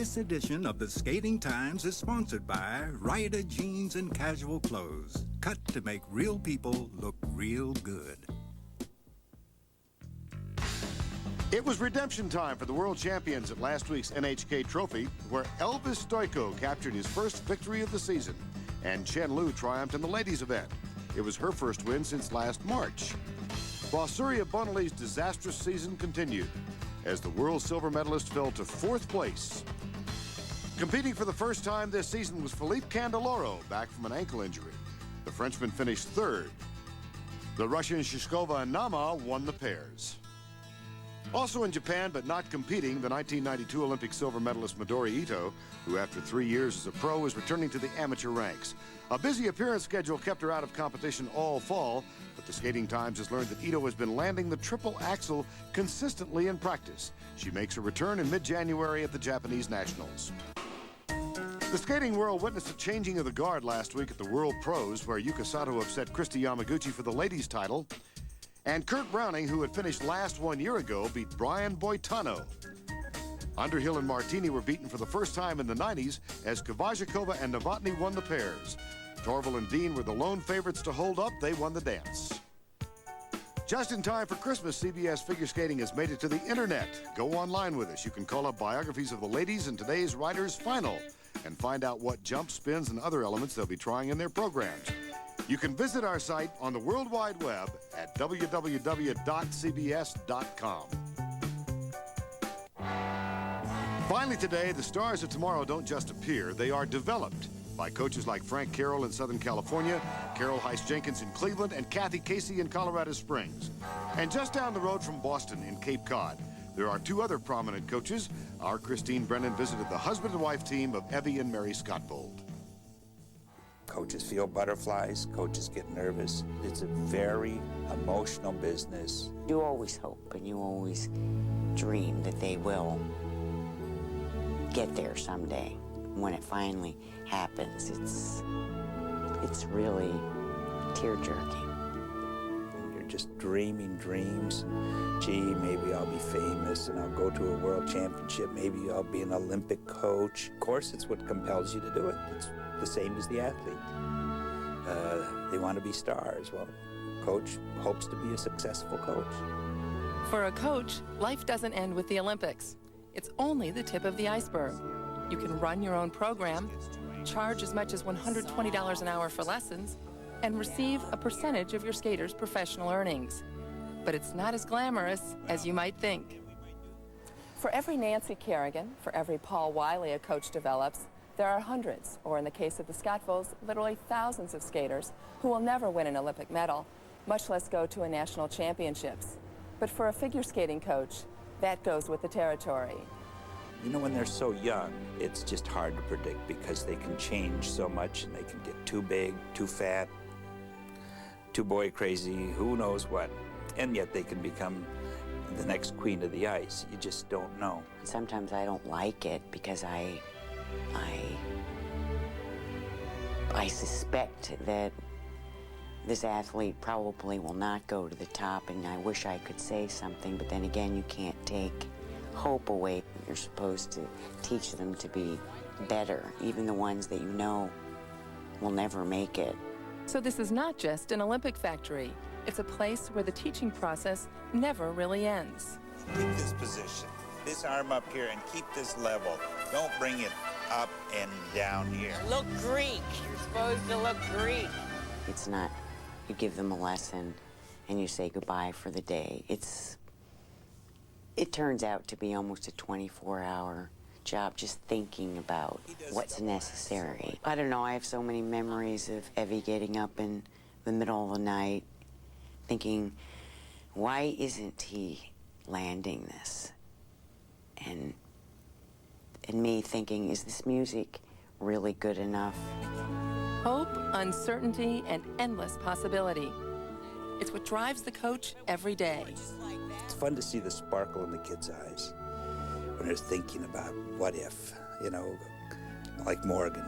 This edition of the Skating Times is sponsored by Ryder Jeans and Casual Clothes, cut to make real people look real good. It was redemption time for the world champions at last week's NHK Trophy, where Elvis Stojko captured his first victory of the season, and Chen Lu triumphed in the ladies' event. It was her first win since last March. While Surya Bonali's disastrous season continued, as the world silver medalist fell to 4th place. Competing for the first time this season was Philippe Candeloro, back from an ankle injury. The Frenchman finished 3rd. The Russian Shishkova and Nama won the pairs. Also in Japan, but not competing, the 1992 Olympic silver medalist Midori Ito, who after 3 years as a pro is returning to the amateur ranks. A busy appearance schedule kept her out of competition all fall, but the Skating Times has learned that Ito has been landing the triple axel consistently in practice. She makes her return in mid-January at the Japanese Nationals. The skating world witnessed a changing of the guard last week at the World Pros, where Yuka Sato upset Kristi Yamaguchi for the ladies' title. And Kurt Browning, who had finished last 1 year ago, beat Brian Boitano. Underhill and Martini were beaten for the first time in the 90s as Kovajakova and Novotny won the pairs. Torval and Dean were the lone favorites to hold up. They won the dance. Just in time for Christmas, CBS Figure Skating has made it to the internet. Go online with us. You can call up biographies of the ladies in today's Riders Final and find out what jumps, spins, and other elements they'll be trying in their programs. You can visit our site on the World Wide Web at www.cbs.com. Finally today, the stars of tomorrow don't just appear, they are developed by coaches like Frank Carroll in Southern California, Carol Heiss-Jenkins in Cleveland, and Kathy Casey in Colorado Springs. And just down the road from Boston in Cape Cod, there are 2 other prominent coaches. Our Christine Brennan visited the husband and wife team of Evie and Mary Scotvold. Coaches feel butterflies, coaches get nervous. It's a very emotional business. You always hope and you always dream that they will get there someday. When it finally happens, it's really tear-jerking. You're just dreaming dreams. Gee, maybe I'll be famous and I'll go to a world championship. Maybe I'll be an Olympic coach. Of course, it's what compels you to do it. It's the same as the athlete. They want to be stars. Well, coach hopes to be a successful coach. For a coach, life doesn't end with the Olympics. It's only the tip of the iceberg. You can run your own program, charge as much as $120 an hour for lessons, and receive a percentage of your skater's professional earnings. But it's not as glamorous as you might think. For every Nancy Kerrigan, for every Paul Wiley a coach develops, there are hundreds, or in the case of the Scotvolds, literally thousands of skaters who will never win an Olympic medal, much less go to a national championships. But for a figure skating coach, that goes with the territory. You know, when they're so young, it's just hard to predict because they can change so much and they can get too big, too fat, too boy crazy, who knows what. And yet they can become the next queen of the ice. You just don't know. Sometimes I don't like it because I suspect that this athlete probably will not go to the top, and I wish I could say something, but then again, you can't take hope away. You're supposed to teach them to be better, even the ones that you know will never make it. So this is not just an Olympic factory. It's a place where the teaching process never really ends. Keep this position, this arm up here, and keep this level. Don't bring it up and down here. Look Greek. You're supposed to look Greek. It's not, you give them a lesson and you say goodbye for the day. It turns out to be almost a 24-hour job just thinking about what's necessary. I don't know, I have so many memories of Evie getting up in the middle of the night thinking, why isn't he landing this? And me thinking, is this music really good enough? Hope, uncertainty, and endless possibility. It's what drives the coach every day. It's fun to see the sparkle in the kids' eyes when they're thinking about what if, you know, like Morgan.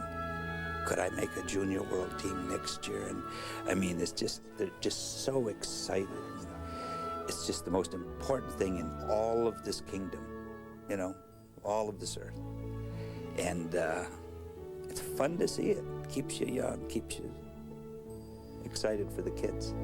Could I make a junior world team next year? And I mean, it's just, they're just so excited. It's just the most important thing in all of this kingdom, you know, all of this earth. And it's fun to see it. Keeps you young, keeps you excited for the kids.